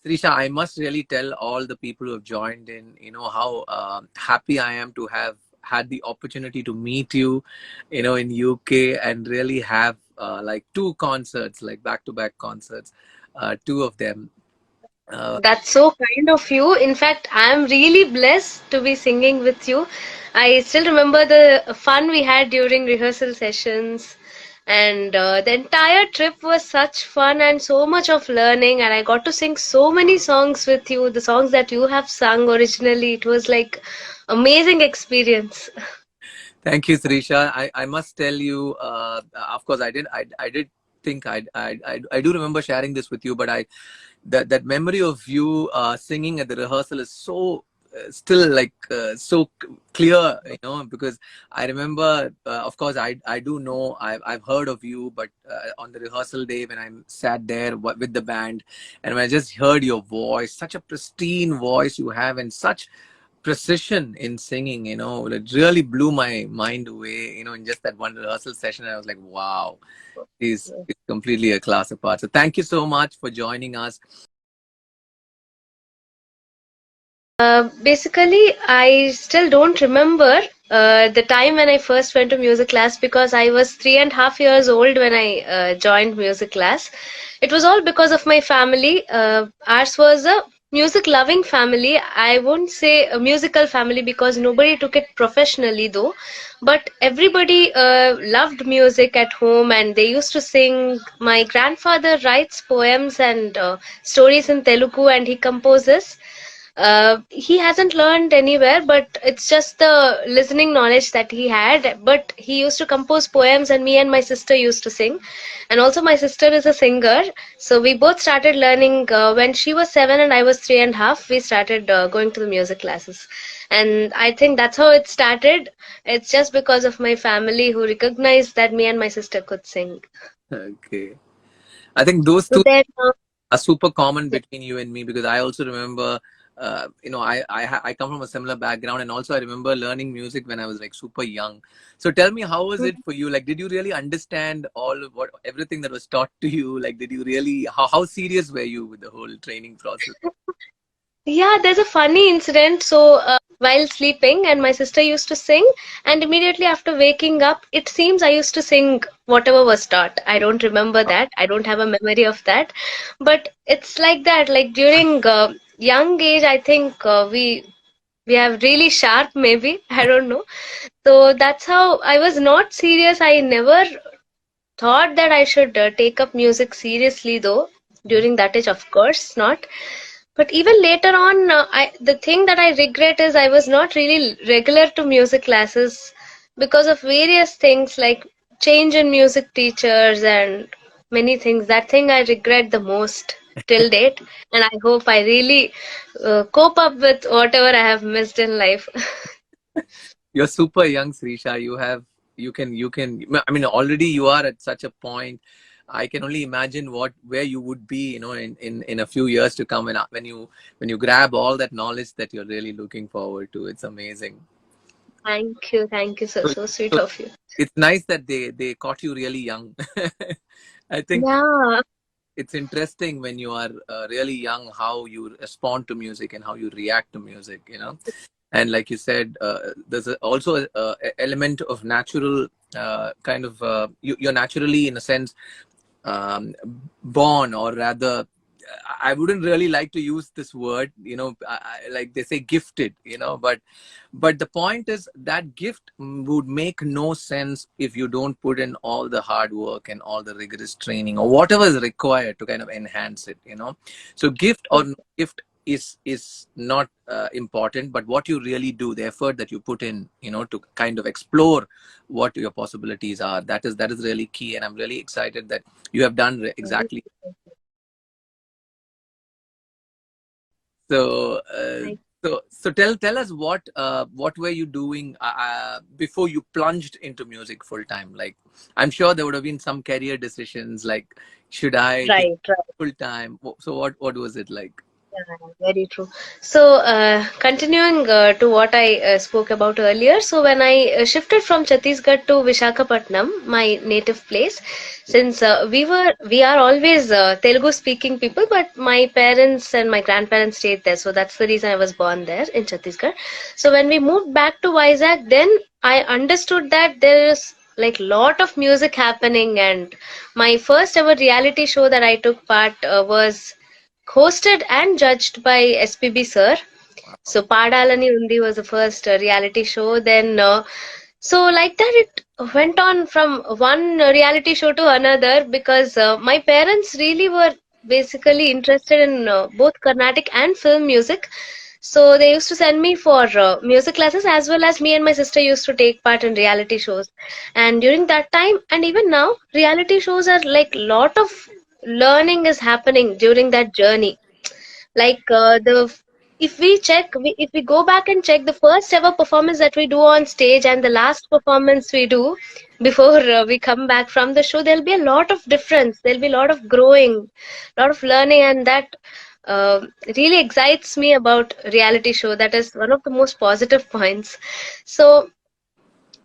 Sireesha, I must really tell all the people who have joined in, how happy I am to have had the opportunity to meet you, in UK and really have like two concerts, like back-to-back concerts, two of them. Uh, That's so kind of you. In fact, I'm really blessed to be singing with you. I still remember the fun we had during rehearsal sessions, and the entire trip was such fun and so much of learning. And I got to sing so many songs with you, the songs that you have sung originally. It was like amazing experience. Thank you, Sireesha. I must tell you, of course, I did think I do remember sharing this with you, but that memory of you singing at the rehearsal is so still like so clear, because I remember, of course, I do know I've heard of you, but on the rehearsal day when I sat there with the band, and when I just heard your voice, such a pristine voice you have, and such precision in singing, it really blew my mind away, in just that one rehearsal session. I was like, wow, he's completely a class apart. So thank you so much for joining us. Basically, I still don't remember the time when I first went to music class because I was 3.5 years old when I joined music class. It was all because of my family. Ours was a music loving family. I won't say a musical family because nobody took it professionally though, but everybody loved music at home and they used to sing. My grandfather writes poems and stories in Telugu and he composes. He hasn't learned anywhere, but it's just the listening knowledge that he had. But he used to compose poems, and me and my sister used to sing. And also, my sister is a singer, so we both started learning when she was 7 and I was 3.5. We started going to the music classes, and I think that's how it started. It's just because of my family who recognized that me and my sister could sing. Okay, I think those So two then, are super common between you and me, because I also remember, I come from a similar background, and also I remember learning music when I was like super young. So tell me, how was it for you? Like, did you really understand all of everything that was taught to you? Like, did you really, how serious were you with the whole training process? yeah, there's a funny incident. So, while sleeping, and my sister used to sing, and immediately after waking up, it seems I used to sing whatever was taught. I don't remember that. I don't have a memory of that. But it's like that. Like during young age, I think we have really sharp, maybe. I don't know. So that's how I was not serious. I never thought that I should take up music seriously, though. During that age, of course, not. But even later on, the thing that I regret is I was not really regular to music classes because of various things like change in music teachers and many things. That thing I regret the most till date, and I hope I really cope up with whatever I have missed in life. You're super young, Srisha. You can. I mean, already you are at such a point. I can only imagine where you would be, in a few years to come, and when you grab all that knowledge that you're really looking forward to. It's amazing. Thank you, so So, so sweet so of you. it's nice that they caught you really young. I think Yeah, it's interesting when you are really young how you respond to music and how you react to music. And like you said, there's also a element of natural kind of you're naturally, in a sense, um, born, or rather, I wouldn't really like to use this word, like they say gifted, but the point is that gift would make no sense if you don't put in all the hard work and all the rigorous training or whatever is required to kind of enhance it. So gift or no gift is not important, but what you really do, the effort that you put in, to kind of explore what your possibilities are, that is really key. And I'm really excited that you have done exactly. So, so tell us what were you doing before you plunged into music full time? Like, I'm sure there would have been some career decisions, like should I take right, right. full time? So what was it like? Yeah, very true. So, continuing to what I spoke about earlier, so when I shifted from Chhattisgarh to Vishakhapatnam, my native place, since we are always Telugu speaking people, but my parents and my grandparents stayed there, so that's the reason I was born there in Chhattisgarh. So when we moved back to Vizag, then I understood that there is like lot of music happening, and my first ever reality show that I took part was hosted and judged by SPB sir. So Padalani Undi was the first reality show. Then so like that it went on from one reality show to another because my parents really were basically interested in both Carnatic and film music. So they used to send me for music classes, as well as me and my sister used to take part in reality shows. And during that time and even now, reality shows are like lot of learning is happening during that journey. Like the if we check if we go back and check the first ever performance that we do on stage and the last performance we do before we come back from the show, there'll be a lot of difference, there'll be a lot of growing, a lot of learning, and that uh, really excites me about reality show. That is one of the most positive points. So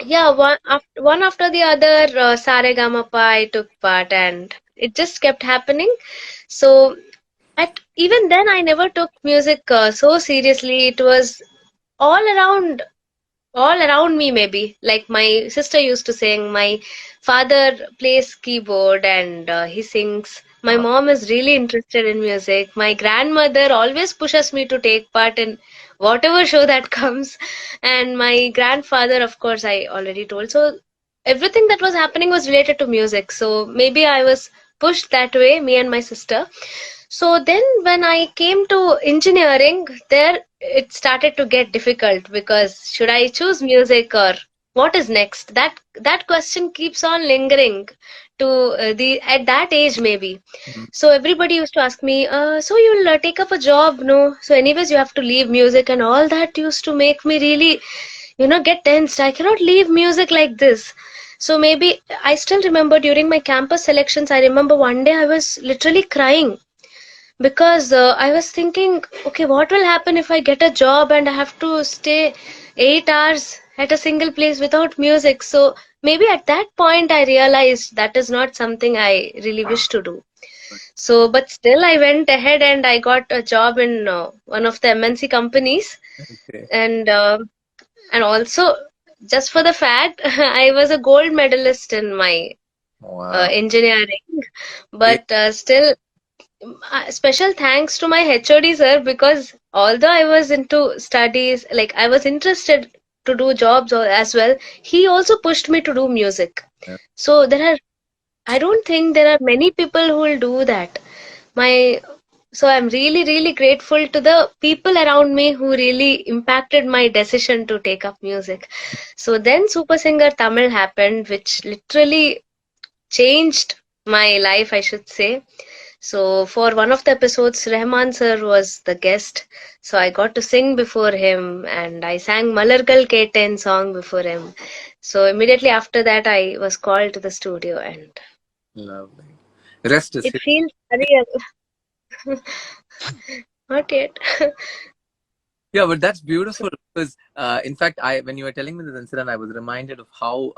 yeah, one after the other, Saregamapa I took part, and it just kept happening. So at even then, I never took music so seriously. It was all around, all around me. Maybe like my sister used to sing. My father plays keyboard and he sings. My Wow. mom is really interested in music. My grandmother always pushes me to take part in whatever show that comes. And my grandfather, of course, I already told. So everything that was happening was related to music. So maybe I was pushed that way, me and my sister. So then when I came to engineering, there it started to get difficult because should I choose music or what is next? That question keeps on lingering to the at that age maybe. Mhm. So everybody used to ask me, so you'll take up a job, no? So anyways, you have to leave music, and all that used to make me really, get tensed. I cannot leave music like this. So maybe I still remember during my campus selections, I remember one day I was literally crying because I was thinking, okay, what will happen if I get a job and I have to stay 8 hours at a single place without music? So maybe at that point I realized that is not something I really wish to do. So, but still, I went ahead and I got a job in one of the MNC companies, Okay. and also just for the fact, I was a gold medalist in my Wow. engineering, Great. but still special thanks to my HOD sir, because although I was into studies, like I was interested to do jobs as well, he also pushed me to do music. Yeah. So I don't think there are many people who will do that. My so I'm really, really grateful to the people around me who really impacted my decision to take up music. So then Super Singer Tamil happened, which literally changed my life, I should say. So for one of the episodes, Rahman sir was the guest. So I got to sing before him, and I sang Malargal Kaettaen song before him. So immediately after that, I was called to the studio, and Lovely. Rest is it history. feels surreal. Not yet. Yeah, but that's beautiful because, in fact, when you were telling me this incident, I was reminded of how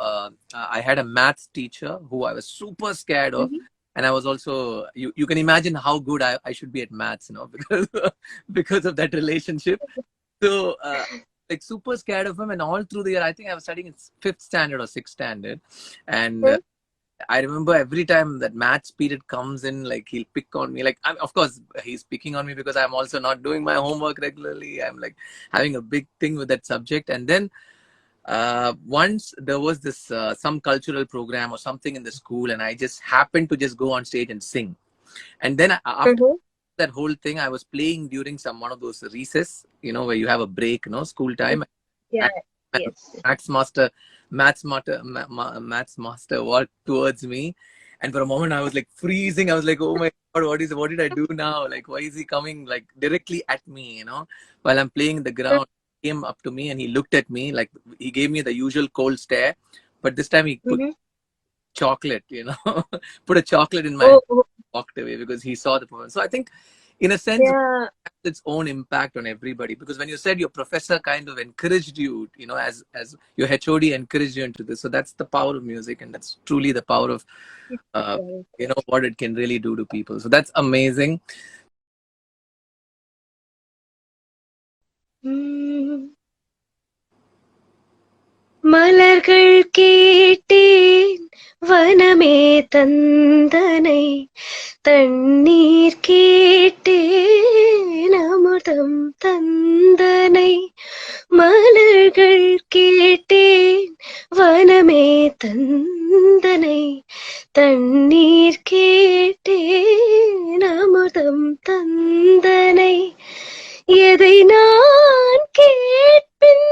I had a maths teacher who I was super scared of, Mhm. and I was also you can imagine how good I should be at maths, because because of that relationship. So, like super scared of him, and all through the year, I think I was studying in fifth standard or sixth standard, and I remember every time that maths period comes in, like he'll pick on me. Like, of course, he's picking on me because I'm also not doing my homework regularly. I'm like having a big thing with that subject. And then once there was this some cultural program or something in the school, and I just happened to just go on stage and sing. And then after Mhm. that whole thing, I was playing during one of those recess, where you have a break, school time. Yeah. And Yes. maths master, maths master walked towards me, and for a moment I was like freezing. I was like, "Oh my God, what did I do now? Like, why is he coming like directly at me? While I'm playing in the ground." He came up to me and he looked at me like he gave me the usual cold stare, but this time he put Mm-hmm. chocolate, put a chocolate in my hand, Oh, oh. walked away because he saw the performance. So I think in a sense, Yeah. its own impact on everybody. Because when you said your professor kind of encouraged you, as your HOD encouraged you into this, so that's the power of music, and that's truly the power of uh, what it can really do to people. So that's amazing. மலர்கள் கேட்டேன் வனமே தந்தனை தண்ணீர் கேட்டேன் அமுதம் தந்தனை மலர்கள் கேட்டேன் வனமே தந்தனை தண்ணீர் கேட்டேன் அமுதம் தந்தனை எதை நான் கேட்பின்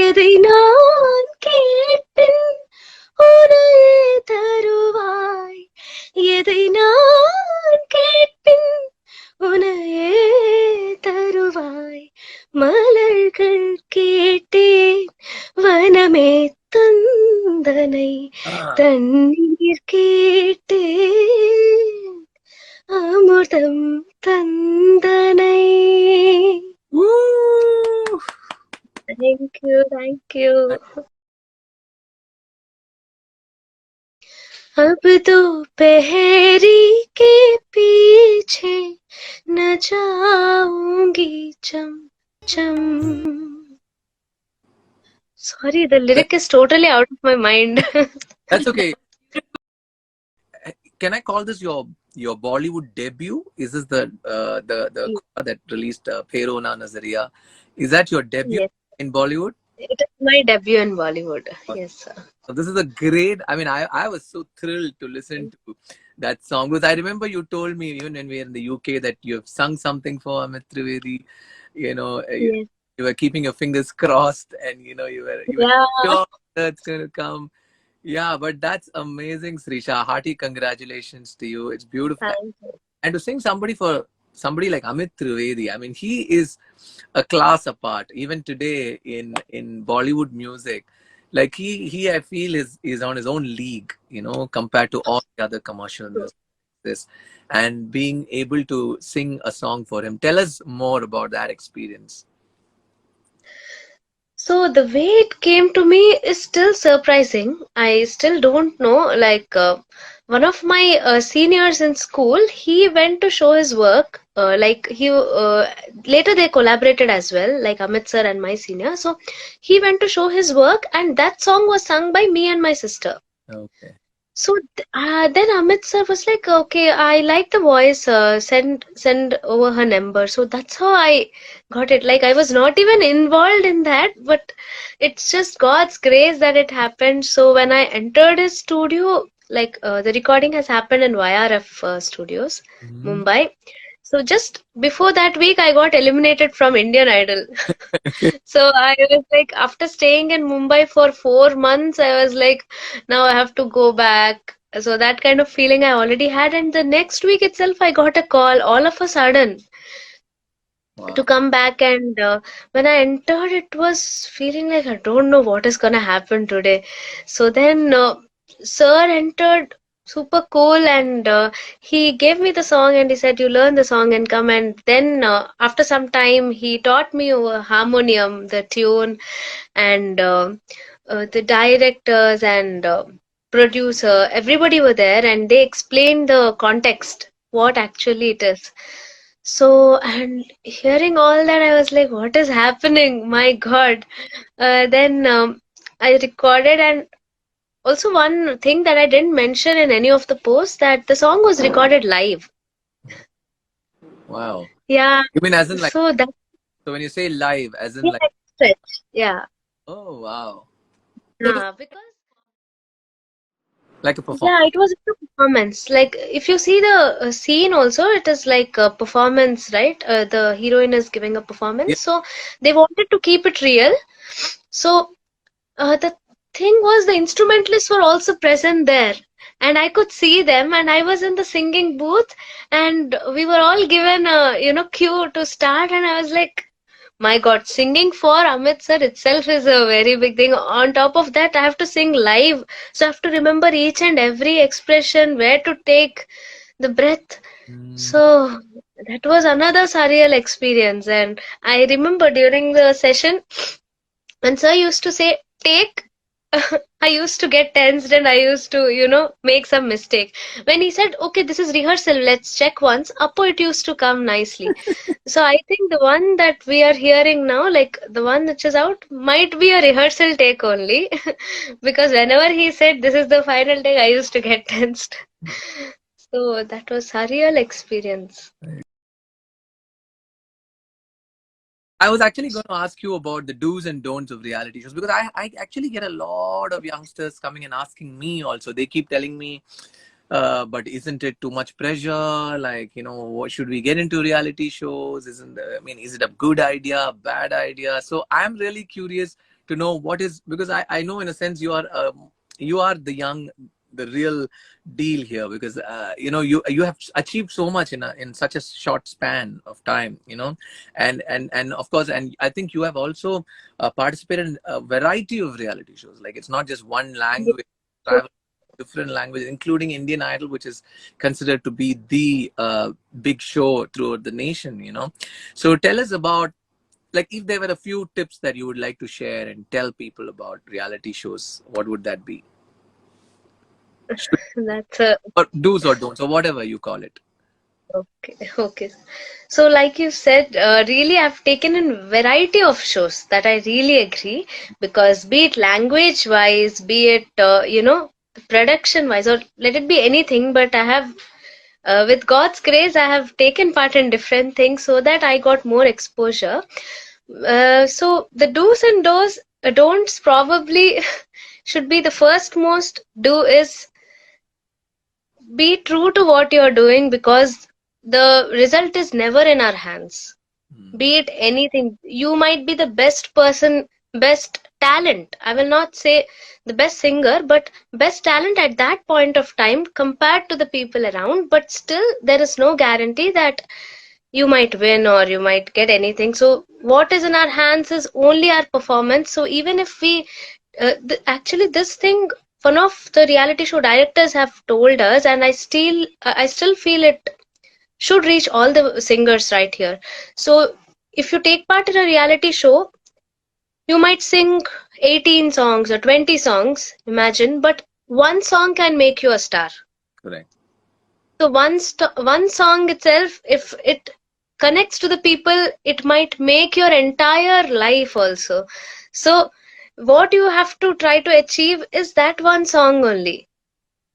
எதை நான் கேட்பின் உனையே தருவாய் எதை நான் கேட்பின் உனையே தருவாய் மலர்கள் கேட்டேன் வனமே தந்தனை தண்ணீர் கேட்டேன் அமுதம் தந்தனை. Thank you, thank you. अब दोपहरी के पीछे न जाऊंगी चम चम. Sorry, the lyric is totally out of my mind. That's okay. Can I call this your Bollywood debut? Is this the that released Perona Nazariya? Is that your debut in Bollywood? It is my debut in Bollywood. Yes, sir. So this is a great. I mean, I was so thrilled to listen to that song, because I remember you told me even when we were in the UK that you have sung something for Amit Trivedi. You were keeping your fingers crossed, and you were sure that's going to come. Yeah, but that's amazing, Sireesha. Hearty congratulations to you. It's beautiful. Thank you. And to sing somebody like Amit Trivedi, I mean, he is a class apart. Even today in Bollywood music, like he I feel is on his own league, compared to all the other commercial music. And being able to sing a song for him. Tell us more about that experience. So the way it came to me is still surprising. I still don't know. Like one of my seniors in school, he went to show his work. Later they collaborated as well, like Amit sir and my senior. So he went to show his work, and that song was sung by me and my sister. Okay. So then Amit sir was like, okay, I like the voice, send over her number. So that's how I got it. Like I was not even involved in that, but it's just God's grace that it happened. So when I entered his studio, like the recording has happened in YRF Studios, Mumbai. So just before that week, I got eliminated from Indian Idol. So I was like, after staying in Mumbai for 4 months, I was like, now I have to go back. So that kind of feeling I already had. And the next week itself, I got a call all of a sudden to come back. And when I entered, it was feeling like, I don't know what is going to happen today. So then sir entered, super cool, and he gave me the song and he said, you learn the song and come. And then after some time, he taught me over harmonium, the tune, and the directors and producer, everybody were there, and they explained the context, what actually it is. So, and hearing all that, I was like, what is happening? My God. Then I recorded, and also one thing that I didn't mention in any of the posts, that the song was recorded live. Wow. Yeah. You mean as in like, so when you say live, as in like stretch. Yeah. Oh, wow. Because like a performance. Yeah, it was a performance. Like if you see the scene also, it is like a performance, right? The heroine is giving a performance. So they wanted to keep it real. So the thing was, the instrumentalists were also present there, and I could see them, and I was in the singing booth, and we were all given a cue to start, and I was like, My God, singing for Amit sir itself is a very big thing. On top of that, I have to sing live. So I have to remember each and every expression, where to take the breath. Mm. So that was another surreal experience. And I remember during the session, when sir used to say, take, I used to get tensed and I used to, make some mistake. When he said, okay, this is rehearsal, let's check once, up it used to come nicely. So I think the one that we are hearing now, like the one which is out, might be a rehearsal take only. Because whenever he said this is the final take, I used to get tensed. So that was a real experience. I was actually going to ask you about the do's and don'ts of reality shows, because I actually get a lot of youngsters coming and asking me also. They keep telling me, but isn't it too much pressure? Like, what should we get into reality shows? Is it a good idea, a bad idea? So I'm really curious to know because I know in a sense you are the real deal here, because you have achieved so much in such a short span of time, and of course, and I think you have also participated in a variety of reality shows. Like, it's not just one language, travel different languages, including Indian Idol, which is considered to be the big show throughout the nation. So tell us about, like, if there were a few tips that you would like to share and tell people about reality shows, what would that be? That's a Or do's or don'ts, or whatever you call it. okay. Okay. So, like you said, really, I've taken in variety of shows that I really agree, because be it language wise, be it production wise, or let it be anything, but I have, with God's grace, I have taken part in different things so that I got more exposure. So the do's and don'ts probably should be the first most do is be true to what you're doing, because the result is never in our hands. Be it anything, you might be the best person, best talent. I will not say the best singer, but best talent at that point of time compared to the people around. But still, there is no guarantee that you might win or you might get anything. So, what is in our hands is only our performance. So, even if we actually, this thing, one of the reality show directors have told us, and I still feel it should reach all the singers right here. So if you take part in a reality show, you might sing 18 songs or 20 songs, imagine, but one song can make you a star. Correct. So one song itself, if it connects to the people, it might make your entire life also. So what you have to try to achieve is that one song only,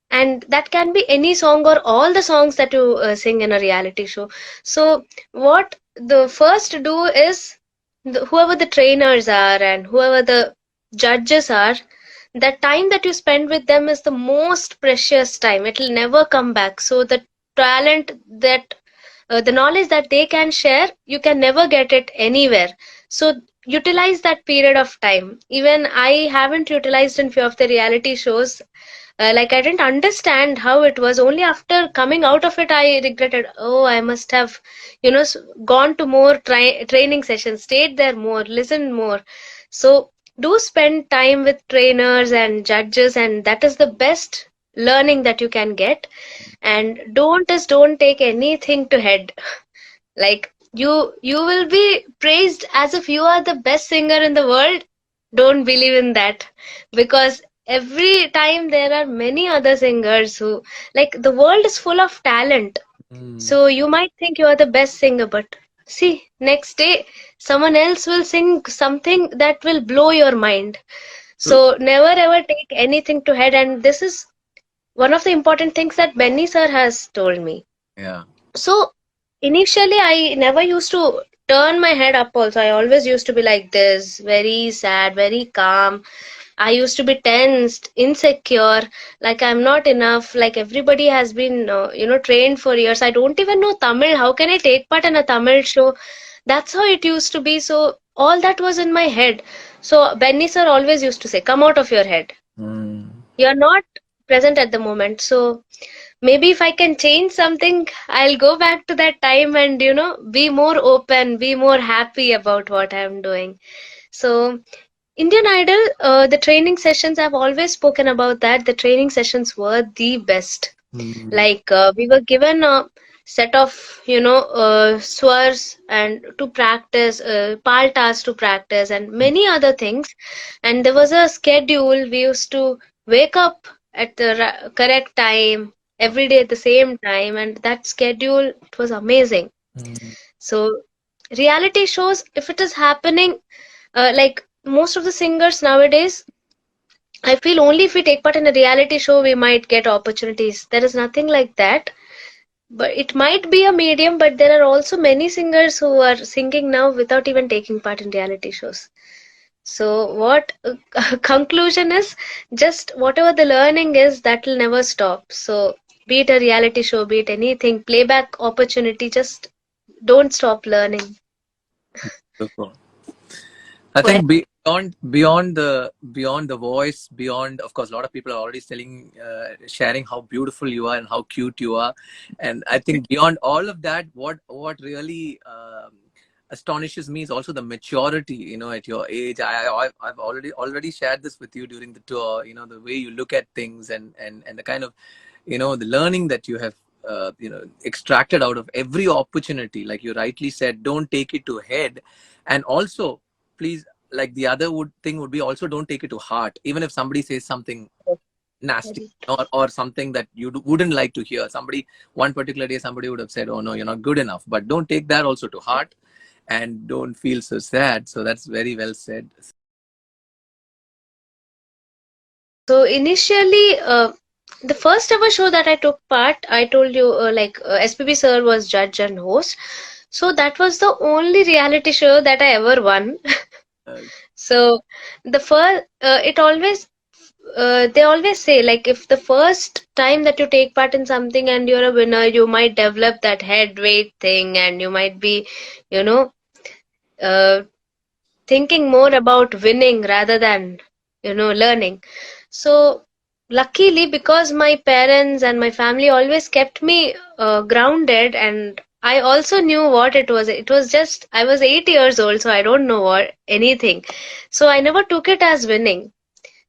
and that can be any song or all the songs that you sing in a reality show. So what the first do is, whoever the trainers are and whoever the judges are, the time that you spend with them is the most precious time. It will never come back. So the talent that the knowledge that they can share, you can never get it anywhere. So utilize that period of time. Even I haven't utilized in few of the reality shows. Like, I didn't understand how it was. Only after coming out of it, I regretted. Oh, I must have, gone to more training sessions, stayed there more, listened more. So do spend time with trainers and judges, and that is the best learning that you can get. And don't take anything to head. Like, you will be praised as if you are the best singer in the world. Don't believe in that, because every time there are many other singers who, like, the world is full of talent. Mm. So you might think you are the best singer, but see, next day someone else will sing something that will blow your mind. So, So never ever take anything to head. And this is one of the important things that Benny sir has told me. yeah. So initially, I never used to turn my head up also. I always used to be like this, very sad, very calm. I used to be tensed, insecure, like I'm not enough, like everybody has been, trained for years. I don't even know Tamil. How can I take part in a Tamil show? That's how it used to be. So all that was in my head. So Benny sir always used to say, come out of your head. Mm. You're not present at the moment. So maybe if I can change something, I'll go back to that time and, be more open, be more happy about what I'm doing. So, Indian Idol, the training sessions, I've always spoken about that. The training sessions were the best. Like, we were given a set of, swars and to practice, paltas to practice, and many other things. And there was a schedule. We used to wake up at the correct time every day at the same time, and that schedule, it was amazing. So reality shows, if it is happening, like most of the singers nowadays, I feel only if we take part in a reality show we might get opportunities. There is nothing like that. But it might be a medium, but there are also many singers who are singing now without even taking part in reality shows. So what conclusion is, just whatever the learning is, that will never stop. So be it a reality show, be it anything, playback opportunity, just don't stop learning. Beautiful. I think beyond the voice, beyond, of course, a lot of people are already sharing how beautiful you are and how cute you are, and I think beyond all of that, what really astonishes me is also the maturity. At your age, I've already shared this with you during the tour. The way you look at things, and the kind of the learning that you have extracted out of every opportunity. Like you rightly said, don't take it to head, and also, please, like the other thing would be, also don't take it to heart, even if somebody says something nasty, or something that you wouldn't like to hear. One particular day, somebody would have said, oh no, you're not good enough, but don't take that also to heart, and don't feel so sad. So that's very well said. So initially, the first ever show that I took part, I told you, SPB sir was judge and host. So that was the only reality show that I ever won. So the first, they always say, like, if the first time that you take part in something and you're a winner, you might develop that head weight thing, and you might be, you know, uh, thinking more about winning rather than, learning. So luckily, because my parents and my family always kept me grounded, and I also knew what it was. It was just, I was 8 years old, so I don't know what anything. So I never took it as winning.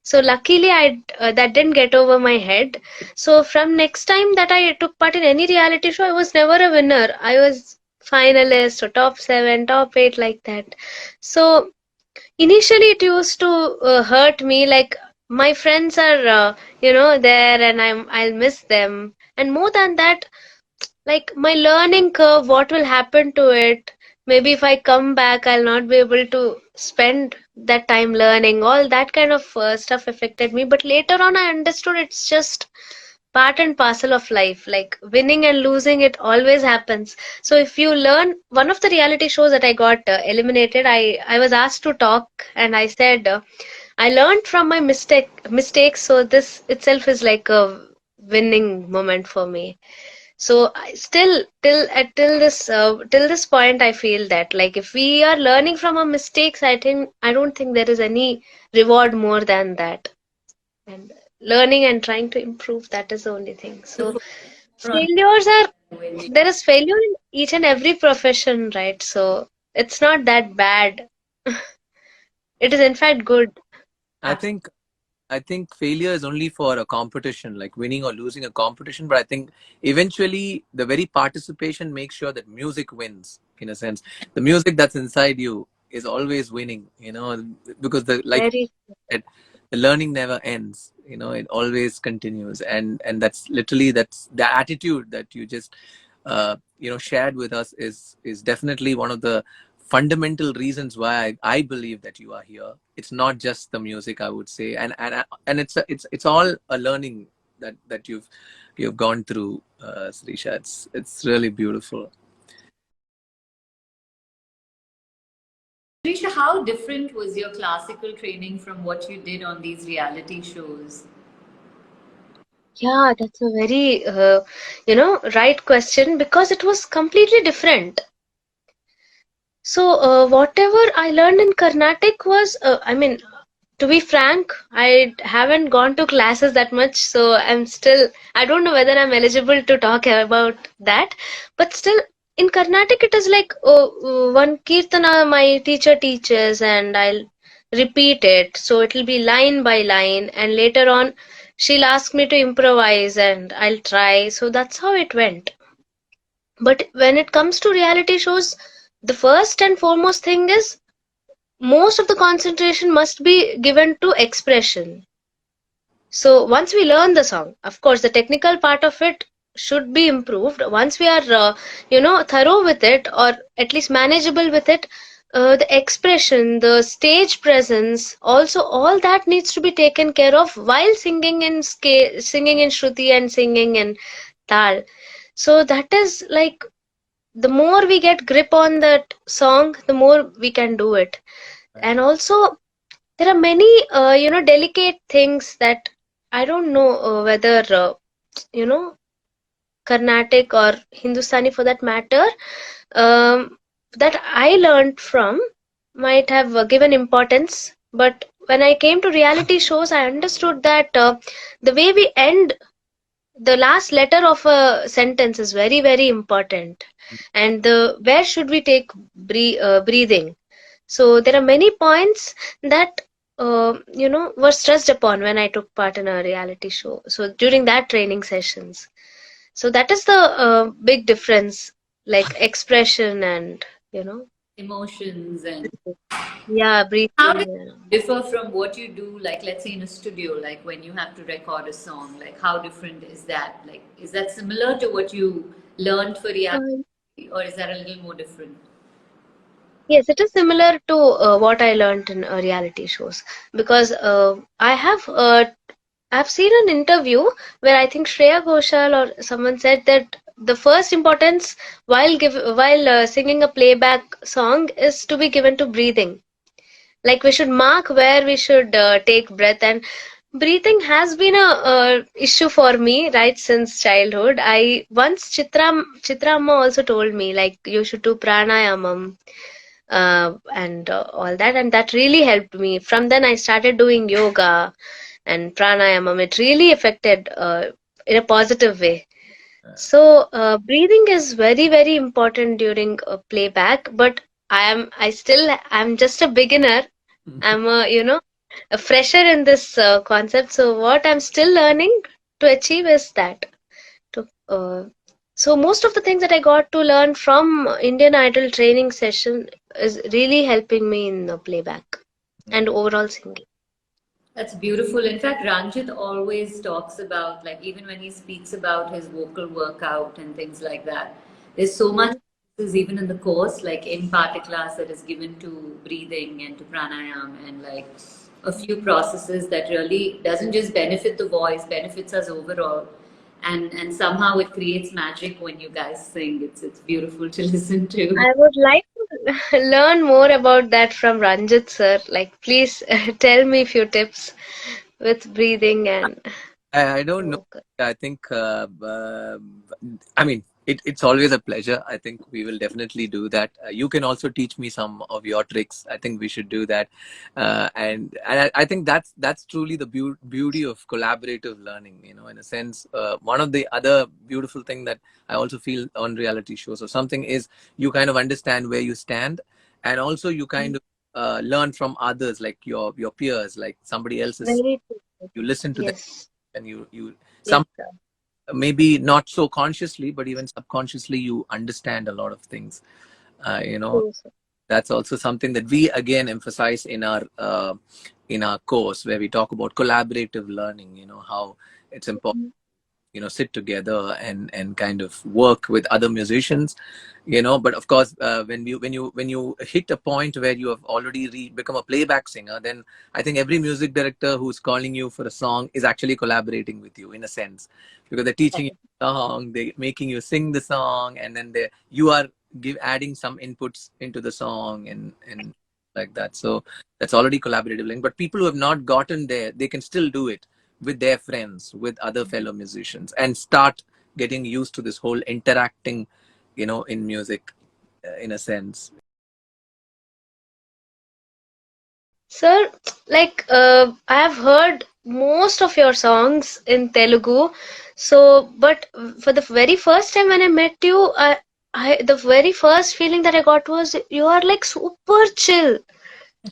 So luckily, I that didn't get over my head. So from next time that I took part in any reality show, I was never a winner. I was finalist or top 7, top 8, like that. So initially, it used to hurt me. Like, my friends are, there, and I'll miss them. And more than that, like, my learning curve, what will happen to it? Maybe if I come back, I'll not be able to spend that time learning. All that kind of stuff affected me. But later on, I understood it's just part and parcel of life. Like, winning and losing, it always happens. So if you learn, one of the reality shows that I got eliminated, I was asked to talk, and I said, I learned from my mistakes. So this itself is like a winning moment for me. So I still, till this point, I feel that, like, if we are learning from our mistakes, I don't think there is any reward more than that. And learning and trying to improve, that is the only thing. So failures are, there is failure in each and every profession, right? So it's not that bad. It is in fact good. I think I think failure is only for a competition, like winning or losing a competition. But I think eventually the very participation makes sure that music wins. In a sense, the music that's inside you is always winning. Because Very. the learning never ends. It always continues, and that's the attitude that you just shared with us is definitely one of the fundamental reasons why I believe that you are here. It's not just the music, I would say, and it's all a learning that you've gone through, Sireesha. It's really beautiful. Sireesha, how different was your classical training from what you did on these reality shows? Yeah, that's a very, right question, because it was completely different. So, whatever I learned in Carnatic was, to be frank, I haven't gone to classes that much, so I don't know whether I'm eligible to talk about that. But still, in Carnatic, it is like one Kirtana my teacher teaches, and I'll repeat it. So it'll be line by line, and later on, she'll ask me to improvise, and I'll try. So that's how it went. But when it comes to reality shows, the first and foremost thing is most of the concentration must be given to expression. So once we learn the song, of course, the technical part of it should be improved. Once we are, thorough with it, or at least manageable with it, the expression, the stage presence, also all that needs to be taken care of while singing in singing in Shruti and singing in Tal. So that is like, the more we get grip on that song, the more we can do it. And also, there are many, delicate things that I don't know whether, you know, Carnatic or Hindustani for that matter, that I learned from might have given importance. But when I came to reality shows, I understood that the way we end the last letter of a sentence is very, very important. And where should we take breathing? So there are many points that were stressed upon when I took part in a reality show. So during that training sessions, so that is the big difference, like expression and Emotions and yeah, how does breathing. it differ from what you do, like let's say in a studio, like when you have to record a song, like how different is that? Like, is that similar to what you learned for reality, Uh, or is that a little more different? yes, it is similar to what I learned in reality shows, because I've seen an interview where I think Shreya Ghoshal or someone said that the first importance while singing a playback song is to be given to breathing. Like we should mark where we should take breath, and breathing has been a issue for me right since childhood. I once Chitra Amma also told me like you should do pranayamam and all that, and that really helped me. From then I started doing yoga and pranayamam. It really affected in a positive way. So breathing is very, very important during playback. But I'm just a beginner. I'm a fresher in this concept. So what I'm still learning to achieve is that. To, so most of the things that I got to learn from Indian Idol training session is really helping me in the playback and overall singing. That's beautiful. In fact, Ranjit always talks about, like, even when he speaks about his vocal workout and things like that, there's so much even in the course, like in PaatuClass, that is given to breathing and to pranayam and like a few processes that really doesn't just benefit the voice, benefits us overall. And somehow it creates magic when you guys sing. It's beautiful to listen to. I would like to learn more about that from Ranjit sir. Like, please tell me a few tips with breathing and I don't know. vocal. I think, I mean, it's always a pleasure. I think we will definitely do that. You can also teach me some of your tricks. I think we should do that. And I think that's truly the beauty of collaborative learning, in a sense. One of the other beautiful thing that I also feel on reality shows or something is you kind of understand where you stand, and also you kind of learn from others, like your peers, like somebody else's. Very true. You listen to them, Yes. and you Yes, some sir. maybe not so consciously, but even subconsciously you understand a lot of things. True, sir. That's also something that we again emphasize in our course, where we talk about collaborative learning, how it's important, sit together and kind of work with other musicians, but of course, when you hit a point where you have already become a playback singer, then I think every music director who's calling you for a song is actually collaborating with you in a sense, because they're teaching you the song, they're making you sing the song, and then you are adding some inputs into the song and like that. So that's already collaborative learning. But people who have not gotten there, they can still do it with their friends, with other fellow musicians, and start getting used to this whole interacting, in music, in a sense. Sir, like I have heard most of your songs in Telugu. So, but for the very first time when I met you, the very first feeling that I got was you are like super chill.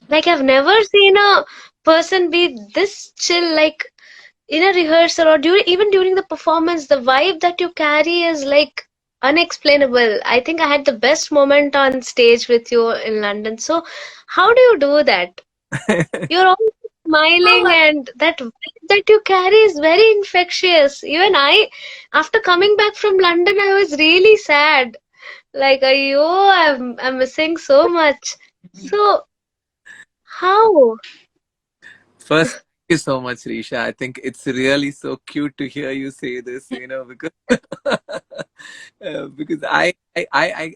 Like I've never seen a person be this chill. Like in a rehearsal or even during the performance, the vibe that you carry is like unexplainable. I think I had the best moment on stage with you in London. So, how do you do that? You're always smiling, and that vibe that you carry is very infectious. Even I, after coming back from London, I was really sad. Like, I'm missing so much. So, how? First, thank you so much, Risha. I think it's really so cute to hear you say this, because because I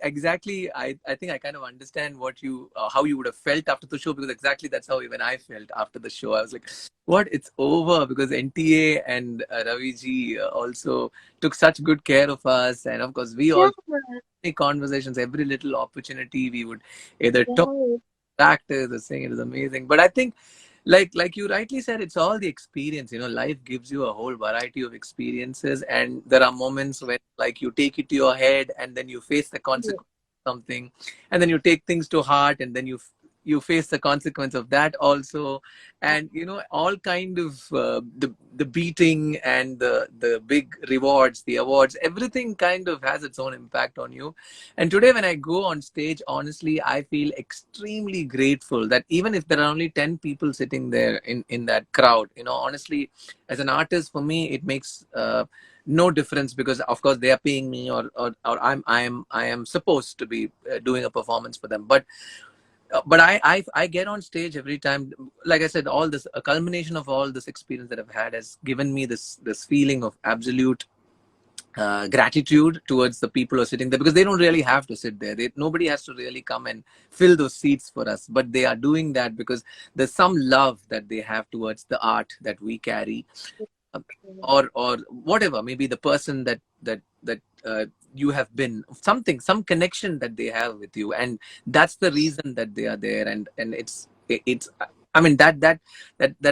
exactly I think I kind of understand what you how you would have felt after the show, because exactly that's how even I felt after the show. I was like, what? It's over, because NTA and Ravi ji also took such good care of us, and of course we Yeah, all conversations, every little opportunity we would either talk right. actors or sing. It was amazing. But I think, like you rightly said, it's all the experience. Life gives you a whole variety of experiences, and there are moments when, like, you take it to your head, and then you face the consequence of something, and then you take things to heart, and then you face the consequence of that also. And all kind of the beating and the big rewards, the awards, everything kind of has its own impact on you. And today, when I go on stage, honestly, I feel extremely grateful that even if there are only 10 people sitting there in that crowd, honestly, as an artist, for me, it makes no difference, because of course they are paying me, or I am supposed to be doing a performance for them. But I get on stage every time. Like I said, all this, a culmination of all this experience that I've had has given me this feeling of absolute gratitude towards the people who are sitting there, because they don't really have to sit there. Nobody has to really come and fill those seats for us, but they are doing that because there's some love that they have towards the art that we carry, uh, or whatever, maybe the person that you have been, some connection that they have with you, and that's the reason that they are there. And it's I mean, that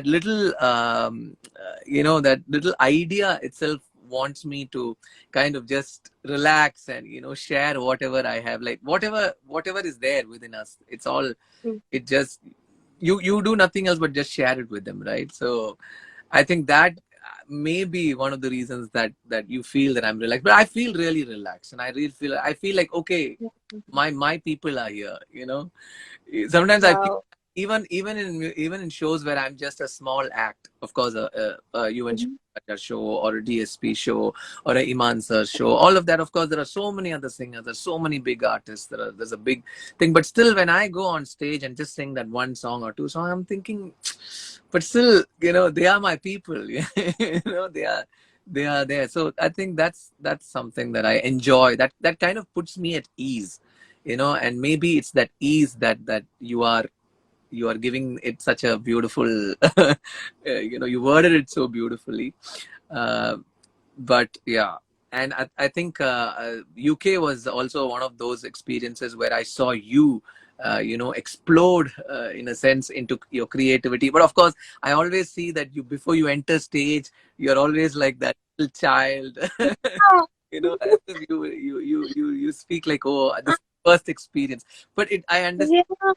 little that little idea itself wants me to kind of just relax and share whatever I have, like whatever is there within us. It's all, Mm. it just, you do nothing else but just share it with them, right? So I think that may be one of the reasons that you feel that I'm relaxed. But I feel really relaxed, and I feel like, okay, my people are here. Sometimes I feel, Wow. even in shows where I'm just a small act, of course, a UN Mhm. show, or a DSP show, or a Iman sir show, all of that. Of course, there are so many other singers, there's so many big artists, there's a big thing. But still, when I go on stage and just sing that one song or two songs, I'm thinking, but still, they are my people. They are there. So I think that's something that I enjoy, that kind of puts me at ease. And maybe it's that ease that you are giving it such a beautiful you worded it so beautifully. uh, but yeah. And I think UK was also one of those experiences where I saw you explode, in a sense, into your creativity. But of course, I always see that you, before you enter stage, you're always like that little child. As if you speak like, oh, this is first experience. But I understand. Yeah,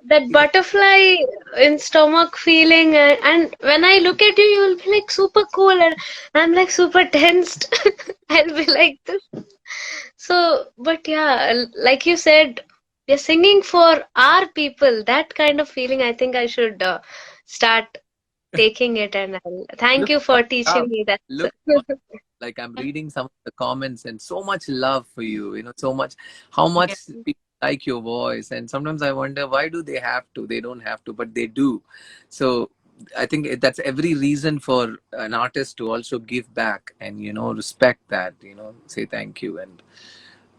that butterfly in stomach feeling, and when I look at you, you'll be like super cool, and I'm like super tensed. I'll be like this. So, but yeah, like you said, we're singing for our people. That kind of feeling, I think I should start taking it, and thank Look you what for you teaching have. me that. Look, like, I'm reading some of the comments, and so much love for you. So much, how Yeah. much people like your voice. And sometimes I wonder, why do they have to? They don't have to, but they do. So I think that's every reason for an artist to also give back and respect that. Say thank you, and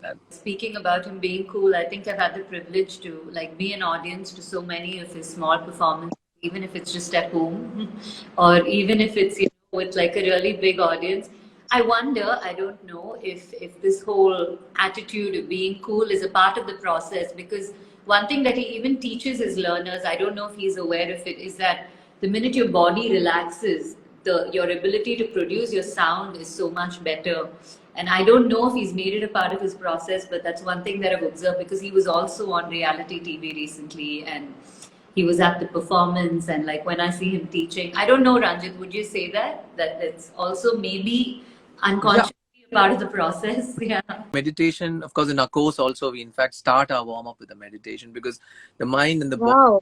that. Speaking about him being cool, I think I've had the privilege to like be an audience to so many of his small performances, even if it's just at home, or even if it's with like a really big audience. I wonder, I don't know if this whole attitude of being cool is a part of the process, because one thing that he even teaches his learners, I don't know if he's aware of it, is that the minute your body relaxes, your ability to produce your sound is so much better. And I don't know if he's made it a part of his process, but that's one thing that I've observed, because he was also on reality TV recently, and he was at the performance. And like when I see him teaching, I don't know, Ranjit, would you say that it's also maybe unconsciously a part of the process? Yeah. Meditation, of course, in our course also, we in fact start our warm up with a meditation, because the mind and the body Wow.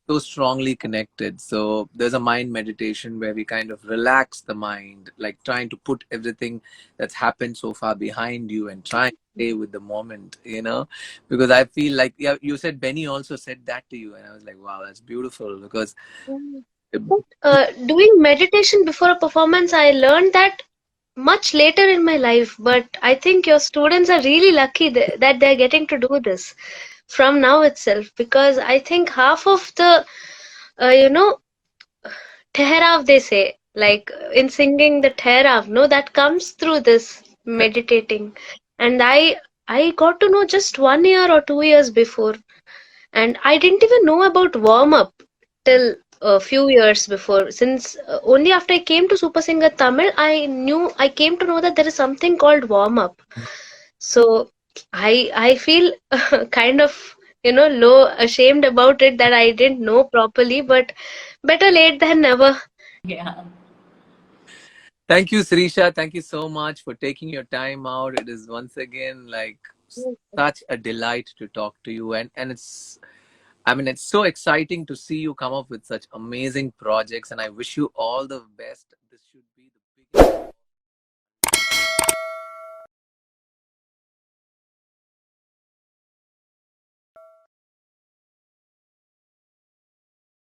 so strongly connected. So there's a mind meditation where we kind of relax the mind, like trying to put everything that's happened so far behind you and try and stay with the moment, because I feel like, yeah, you said Benny also said that to you, and I was like, wow, that's beautiful, because Doing meditation before a performance, I learned that much later in my life. But I think your students are really lucky that they're getting to do this from now itself, because I think half of the, you know, Tehrav, they say, like in singing the Tehrav, no, that comes through this meditating. And I got to know just 1 year or 2 years before. And I didn't even know about warm up till a few years before. Since only after I came to Super Singer Tamil, I came to know that there is something called warm up. So I feel kind of, low ashamed about it that I didn't know properly, but better late than never. Yeah. Thank you, Sireesha. Thank you so much for taking your time out. It is once again like such a delight to talk to you, and it's so exciting to see you come up with such amazing projects, and I wish you all the best. This should be the biggest